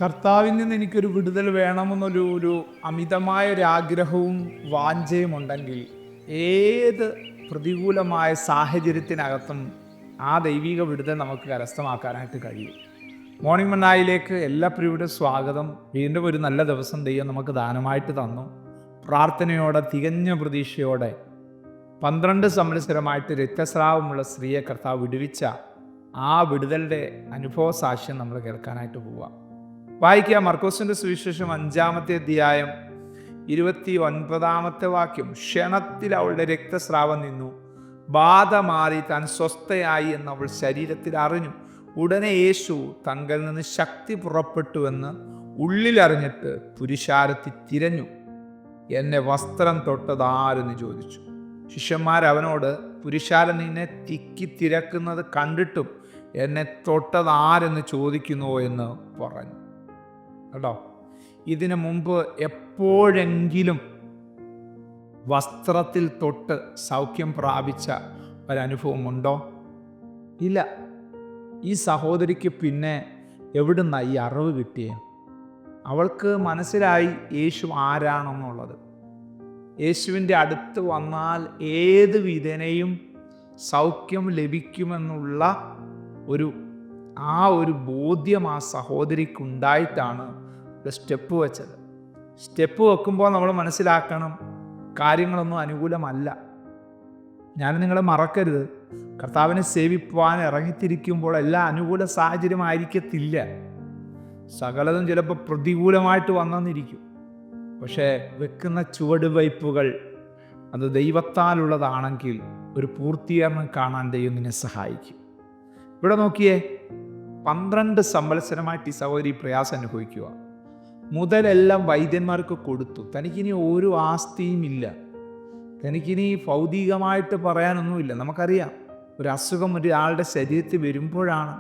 കർത്താവിൽ നിന്ന് എനിക്കൊരു വിടുതൽ വേണമെന്നൊരു അമിതമായ ഒരു ആഗ്രഹവും വാഞ്ചയും ഉണ്ടെങ്കിൽ ഏത് പ്രതികൂലമായ സാഹചര്യത്തിനകത്തും ആ ദൈവിക വിടുതൽ നമുക്ക് കരസ്ഥമാക്കാനായിട്ട് കഴിയും. മോർണിംഗ് മന്നായിലേക്ക് എല്ലാ പ്രിയരുടെ സ്വാഗതം. വീണ്ടും ഒരു നല്ല ദിവസം ദൈവം നമുക്ക് ദാനമായിട്ട് തന്നു. പ്രാർത്ഥനയോടെ തികഞ്ഞ പ്രതീക്ഷയോടെ 12 സംവത്സരമായിട്ട് രക്തസ്രാവമുള്ള സ്ത്രീയെ കർത്താവ് വിടുവിച്ച ആ വിടുതലിൻ്റെ അനുഭവ സാക്ഷ്യം നമ്മൾ കേൾക്കാനായിട്ട് പോവാം. വായിക്കുക മർക്കോസിൻ്റെ സുവിശേഷം 5-ാമത്തെ അധ്യായം 29-ാമത്തെ വാക്യം. ക്ഷണത്തിൽ അവളുടെ രക്തസ്രാവം നിന്നു, ബാധ മാറി, താൻ സ്വസ്ഥയായി എന്ന് അവൾ ശരീരത്തിൽ അറിഞ്ഞു. ഉടനെ യേശു തങ്കിൽ നിന്ന് ശക്തി പുറപ്പെട്ടുവെന്ന് ഉള്ളിലറിഞ്ഞിട്ട് പുരുഷാരത്തിൽ തിരഞ്ഞു. എന്നെ വസ്ത്രം തൊട്ടതാരെന്ന് ചോദിച്ചു. ശിഷ്യന്മാർ അവനോട്, പുരുഷാരൻ നിന്നെ തിക്കി തിരക്കുന്നത് കണ്ടിട്ടും എന്നെ തൊട്ടതാരെന്ന് ചോദിക്കുന്നുവോ എന്ന് പറഞ്ഞു. കേട്ടോ, ഇതിനു മുമ്പ് എപ്പോഴെങ്കിലും വസ്ത്രത്തിൽ തൊട്ട് സൗഖ്യം പ്രാപിച്ച ഒരനുഭവമുണ്ടോ? ഇല്ല. ഈ സഹോദരിക്ക് പിന്നെ എവിടുന്ന ഈ അറിവ് കിട്ടിയേ? അവൾക്ക് മനസ്സിലായി യേശു ആരാണെന്നുള്ളത്. യേശുവിൻ്റെ അടുത്ത് വന്നാൽ ഏത് വിധേനയും സൗഖ്യം ലഭിക്കുമെന്നുള്ള ഒരു ബോധ്യം ആ സഹോദരിക്കുണ്ടായിട്ടാണ് സ്റ്റെപ്പ് വെച്ചത്. സ്റ്റെപ്പ് വെക്കുമ്പോൾ നമ്മൾ മനസ്സിലാക്കണം, കാര്യങ്ങളൊന്നും അനുകൂലമല്ല. ഞാൻ നിങ്ങളെ മറക്കരുത്, കർത്താവിനെ സേവിക്കുവാൻ ഇറങ്ങിത്തിരിക്കുമ്പോൾ എല്ലാ അനുകൂല സാഹചര്യമായിരിക്കത്തില്ല. സകലതും ചിലപ്പോൾ പ്രതികൂലമായിട്ട് വന്നെന്നിരിക്കും. പക്ഷേ വെക്കുന്ന ചുവടുവയ്പ്പുകൾ അത് ദൈവത്താലുള്ളതാണെങ്കിൽ ഒരു പൂർത്തീകരണം കാണാൻ ദൈവം നിന്നെ സഹായിക്കും. ഇവിടെ നോക്കിയേ, 12 സംവത്സരമായിട്ട് ഈ സഹോദരി പ്രയാസം അനുഭവിക്കുക. മുതലെല്ലാം വൈദ്യന്മാർക്ക് കൊടുത്തു. തനിക്കിനി ഒരു ആസ്തിയും ഇല്ല, തനിക്കിനി ഭൗതികമായിട്ട് പറയാനൊന്നുമില്ല. നമുക്കറിയാം, ഒരു അസുഖം ഒരാളുടെ ശരീരത്തിൽ വരുമ്പോഴാണ്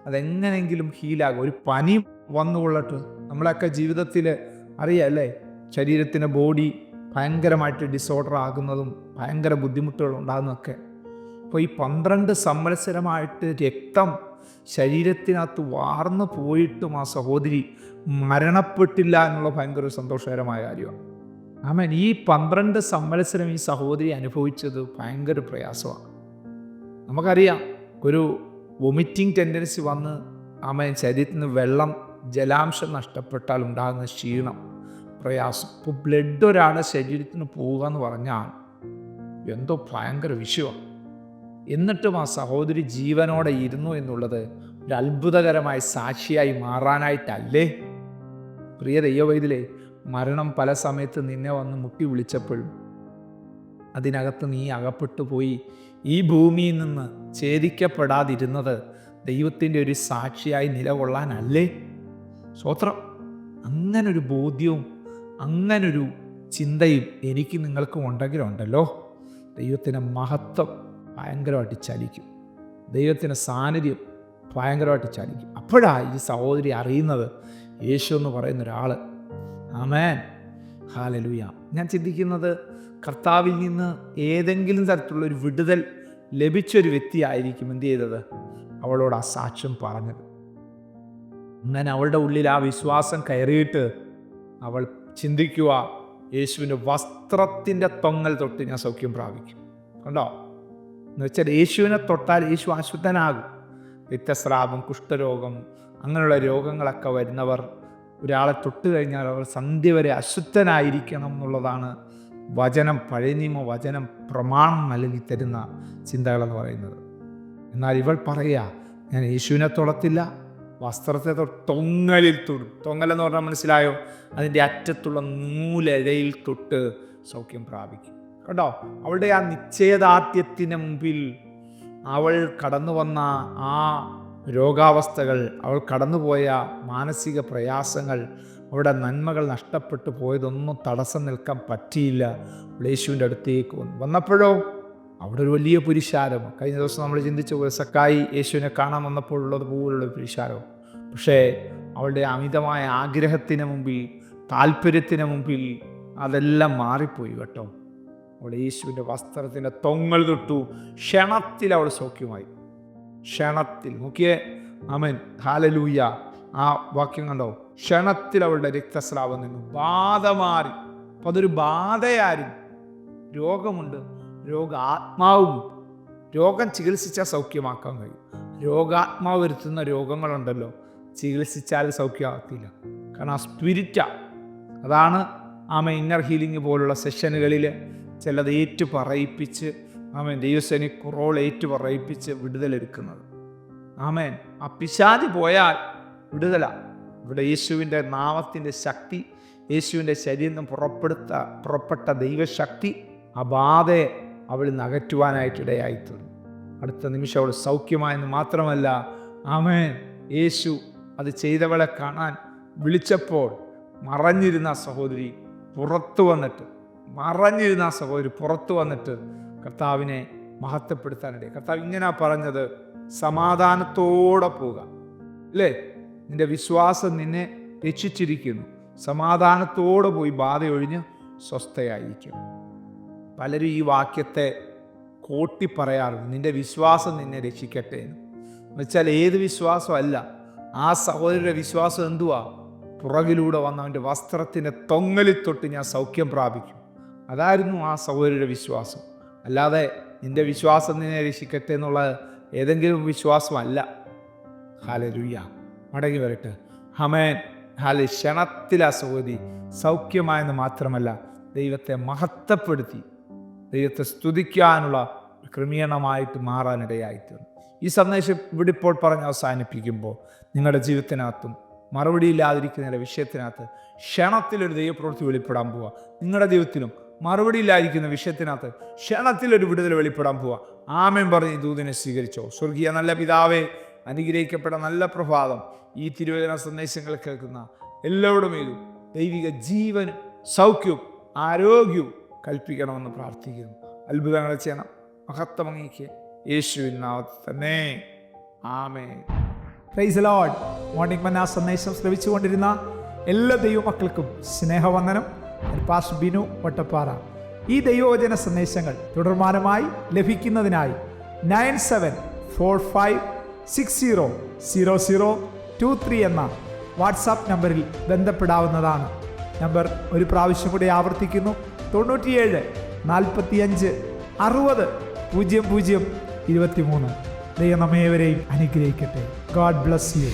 അതെങ്ങനെയെങ്കിലും ഹീലാകും. ഒരു പനി വന്നുകൊള്ളട്ടെ, നമ്മളൊക്കെ ജീവിതത്തിൽ അറിയാമല്ലേ, ശരീരത്തിൻ്റെ ബോഡി ഭയങ്കരമായിട്ട് ഡിസോർഡർ ആകുന്നതും ഭയങ്കര ബുദ്ധിമുട്ടുകൾ ഉണ്ടാകുന്നതൊക്കെ. അപ്പോൾ ഈ 12 സംവത്സരമായിട്ട് രക്തം ശരീരത്തിനകത്ത് വാർന്നു പോയിട്ടും ആ സഹോദരി മരണപ്പെട്ടില്ല എന്നുള്ള ഭയങ്കര സന്തോഷകരമായ കാര്യമാണ്. ആമേൻ. ഈ 12 സംവത്സരം ഈ സഹോദരി അനുഭവിച്ചത് ഭയങ്കര പ്രയാസമാണ്. നമുക്കറിയാം, ഒരു വൊമിറ്റിംഗ് ടെൻഡൻസി വന്ന് ആമേൻ ശരീരത്തിൽ നിന്ന് വെള്ളം, ജലാംശം നഷ്ടപ്പെട്ടാൽ ഉണ്ടാകുന്ന ക്ഷീണം, പ്രയാസം. ഇപ്പോൾ ബ്ലഡ് ഒരാളുടെ ശരീരത്തിന് പോവുക എന്ന് പറഞ്ഞാൽ എന്തോ ഭയങ്കര വിഷയമാണ്. എന്നിട്ടും ആ സഹോദരി ജീവനോടെ ഇരുന്നു എന്നുള്ളത് ഒരു അത്ഭുതകരമായ സാക്ഷിയായി മാറാനായിട്ടല്ലേ? പ്രിയ ദൈവവൈദ്യലേ, മരണം പല സമയത്ത് നിന്നെ വന്ന് മുട്ടി വിളിച്ചപ്പോഴും അതിനകത്ത് നീ അകപ്പെട്ടു പോയി ഈ ഭൂമിയിൽ നിന്ന് ഛേദിക്കപ്പെടാതിരുന്നത് ദൈവത്തിൻ്റെ ഒരു സാക്ഷിയായി നിലകൊള്ളാനല്ലേ? സ്തോത്രം. അങ്ങനൊരു ബോധ്യവും അങ്ങനൊരു ചിന്തയും എനിക്ക് നിങ്ങൾക്കും ഉണ്ടെങ്കിലുണ്ടല്ലോ, ദൈവത്തിൻ്റെ മഹത്വം ഭയങ്കരമായിട്ട് ചലിക്കും, ദൈവത്തിൻ്റെ സാന്നിധ്യം ഭയങ്കരമായിട്ട് ചലിക്കും. അപ്പോഴാണ് ഈ സഹോദരി അറിയുന്നത് യേശു എന്ന് പറയുന്ന ഒരാൾ. ആമേൻ, ഹല്ലേലൂയ. ഞാൻ ചിന്തിക്കുന്നത്, കർത്താവിൽ നിന്ന് ഏതെങ്കിലും തരത്തിലുള്ളൊരു വിടുതൽ ലഭിച്ചൊരു വ്യക്തിയായിരിക്കും എന്ത് ചെയ്തത്, അവളോട് ആ സാക്ഷ്യം പറഞ്ഞത്. അങ്ങനെ അവളുടെ ഉള്ളിൽ ആ വിശ്വാസം കയറിയിട്ട് അവൾ ചിന്തിക്കുക, യേശുവിൻ്റെ വസ്ത്രത്തിൻ്റെ തൊങ്ങൽ തൊട്ട് ഞാൻ സൗഖ്യം പ്രാപിക്കും. കണ്ടോ? എന്ന് വെച്ചാൽ യേശുവിനെ തൊട്ടാൽ യേശു അശുദ്ധനാകും. രക്തസ്രാവം, കുഷ്ഠരോഗം, അങ്ങനെയുള്ള രോഗങ്ങളൊക്കെ വരുന്നവർ ഒരാളെ തൊട്ട് കഴിഞ്ഞാൽ അവർ സന്ധ്യ വരെ അശുദ്ധനായിരിക്കണം എന്നുള്ളതാണ് വചനം, പഴയ നിയമ വചനം പ്രമാണം നൽകി തരുന്ന ചിന്തകളെന്ന് പറയുന്നത്. എന്നാൽ ഇവൾ പറയുക, ഞാൻ യേശുവിനെ തൊടത്തില്ല, വസ്ത്രത്തെ തൊങ്ങലിൽ തൊടും. തൊങ്ങലെന്ന് പറഞ്ഞാൽ മനസ്സിലായോ? അതിൻ്റെ അറ്റത്തുള്ള നൂലഴയിൽ തൊട്ട് സൗഖ്യം പ്രാപിക്കും. കേട്ടോ, അവളുടെ ആ നിശ്ചയദാർഢ്യത്തിന് മുമ്പിൽ അവൾ കടന്നു വന്ന ആ രോഗാവസ്ഥകൾ, അവൾ കടന്നുപോയ മാനസിക പ്രയാസങ്ങൾ, അവളുടെ നന്മകൾ നഷ്ടപ്പെട്ടു പോയതൊന്നും തടസ്സം നിൽക്കാൻ പറ്റിയില്ല. യേശുവിൻ്റെ അടുത്തേക്ക് വന്നപ്പോഴോ അവിടെ ഒരു വലിയ പുരുഷാരം. കഴിഞ്ഞ ദിവസം നമ്മൾ ചിന്തിച്ച പോലെ സക്കായി യേശുവിനെ കാണാൻ വന്നപ്പോഴുള്ളത് പോലുള്ള പുരുഷാരം. പക്ഷേ അവളുടെ അമിതമായ ആഗ്രഹത്തിന് മുമ്പിൽ, താല്പര്യത്തിന് മുമ്പിൽ അതെല്ലാം മാറിപ്പോയി. കേട്ടോ, അവൾ യേശുവിൻ്റെ വസ്ത്രത്തിൻ്റെ തൊങ്ങൽ തൊട്ടു. ക്ഷണത്തിൽ അവൾ സൗഖ്യമായി. ക്ഷണത്തിൽ. നോക്കിയേ, ആമേൻ, ഹല്ലേലൂയ. ആ വാക്യം കണ്ടോ? ക്ഷണത്തിൽ അവളുടെ രക്തസ്രാവം നിന്നു, ബാധ മാറി. അപ്പം അതൊരു ബാധയായിരുന്നു. രോഗമുണ്ട്, രോഗാത്മാവും. രോഗം ചികിത്സിച്ചാൽ സൗഖ്യമാക്കാൻ കഴിയും. രോഗാത്മാവ് വരുത്തുന്ന രോഗങ്ങളുണ്ടല്ലോ, ചികിത്സിച്ചാൽ സൗഖ്യമാകത്തില്ല. കാരണം ആ സ്പിരിറ്റാ. അതാണ് ഇന്നർ ഹീലിംഗ് പോലുള്ള സെഷനുകളിൽ ചിലത് ഏറ്റു പറയിപ്പിച്ച് ദൈവസേന കുറോൾ ഏറ്റു പറയിപ്പിച്ച് വിടുതലെടുക്കുന്നത്. ആ പിശാച് പോയാൽ വിടുതല. ഇവിടെ യേശുവിൻ്റെ നാമത്തിൻ്റെ ശക്തി, യേശുവിൻ്റെ ശരീരം നിന്ന് പുറപ്പെട്ട ദൈവശക്തി ആ ബാധയെ അവൾ അകറ്റുവാനായിട്ടിടയായിത്തീർന്നു. അടുത്ത നിമിഷം അവൾ സൗഖ്യമായെന്ന് മാത്രമല്ല, യേശു അത് ചെയ്തവളെ കാണാൻ വിളിച്ചപ്പോൾ മറഞ്ഞിരുന്ന സഹോദരി പുറത്തു വന്നിട്ട് കർത്താവിനെ മഹത്വപ്പെടുത്താനിടയിൽ. കർത്താവ് ഇങ്ങനെ പറഞ്ഞത്, സമാധാനത്തോടെ പോവുക, അല്ലേ? നിന്റെ വിശ്വാസം നിന്നെ രക്ഷിച്ചിരിക്കുന്നു. സമാധാനത്തോടെ പോയി ബാധ ഒഴിഞ്ഞ് സ്വസ്ഥയായിരിക്കും. പലരും ഈ വാക്യത്തെ കോട്ടി പറയാറുണ്ട്, നിന്റെ വിശ്വാസം നിന്നെ രക്ഷിക്കട്ടെ എന്ന് വെച്ചാൽ ഏത് വിശ്വാസമല്ല. ആ സഹോദരിയുടെ വിശ്വാസം എന്തുവാ? പുറകിലൂടെ വന്ന അവൻ്റെ വസ്ത്രത്തിൻ്റെ തൊങ്ങലിൽ തൊട്ട് ഞാൻ സൗഖ്യം പ്രാപിക്കും. അതായിരുന്നു ആ സഹോദരിയുടെ വിശ്വാസം. അല്ലാതെ നിന്റെ വിശ്വാസം നിന്നെ രക്ഷിക്കട്ടെ എന്നുള്ള ഏതെങ്കിലും വിശ്വാസമല്ല. ഹല്ലേലൂയ, മടങ്ങി വരട്ടെ. ക്ഷണത്തിൽ ആ സഹോദരി സൗഖ്യമായെന്ന് മാത്രമല്ല, ദൈവത്തെ മഹത്വപ്പെടുത്തി, ദൈവത്തെ സ്തുതിക്കാനുള്ള ക്രമീകരണമായിട്ട് മാറാനിടയായിത്തീർന്നു. ഈ സന്ദേശം ഇവിടെ ഇപ്പോൾ പറഞ്ഞ് അവസാനിപ്പിക്കുമ്പോൾ നിങ്ങളുടെ ജീവിതത്തിനകത്തും മറുപടിയില്ലാതിരിക്കുന്ന വിഷയത്തിനകത്ത് ക്ഷണത്തിലൊരു ദൈവപ്രവൃത്തി വെളിപ്പെടാൻ പോവുക. നിങ്ങളുടെ ജീവിതത്തിലും മറുപടിയില്ലാതിരിക്കുന്ന വിഷയത്തിനകത്ത് ക്ഷണത്തിലൊരു വിടുതൽ വെളിപ്പെടാൻ പോവുക. ആമേൻ പറഞ്ഞ് ഈ ദൂതനെ സ്വീകരിച്ചോ. സ്വർഗീയ നല്ല പിതാവേ, അനുഗ്രഹിക്കപ്പെട്ട നല്ല പ്രഭാതം. ഈ തിരുവചന സന്ദേശങ്ങൾ കേൾക്കുന്ന എല്ലാവരുടെ മേലും ദൈവിക ജീവനും സൗഖ്യവും ആരോഗ്യവും കൽപ്പിക്കണമെന്ന് പ്രാർത്ഥിക്കുന്നു. അത്ഭുതങ്ങൾ ചെയ്യണം. മഹത്വം അങ്ങേക്ക് യേശുവിൻ നാമത്തിൽ തന്നെ. ആമേൻ. Praise the lord. Morning manna സന്ദേശം ശ്രവിച്ചുകൊണ്ടിരുന്ന എല്ലാ ദൈവമക്കൾക്കും സ്നേഹവന്ദനം. പാസ്റ്റർ ബിനു വട്ടപ്പാറ. ഈ ദൈവവചന സന്ദേശങ്ങൾ തുടർമാനമായി ലഭിക്കുന്നതിനായി 9745600023 എന്ന വാട്സാപ്പ് നമ്പറിൽ ബന്ധപ്പെടാവുന്നതാണ്. നമ്പർ ഒരു പ്രാവശ്യം കൂടി ആവർത്തിക്കുന്നു: 97 45 60 00 23. ദൈവം നമ്മേവരെയും അനുഗ്രഹിക്കട്ടെ. God bless you.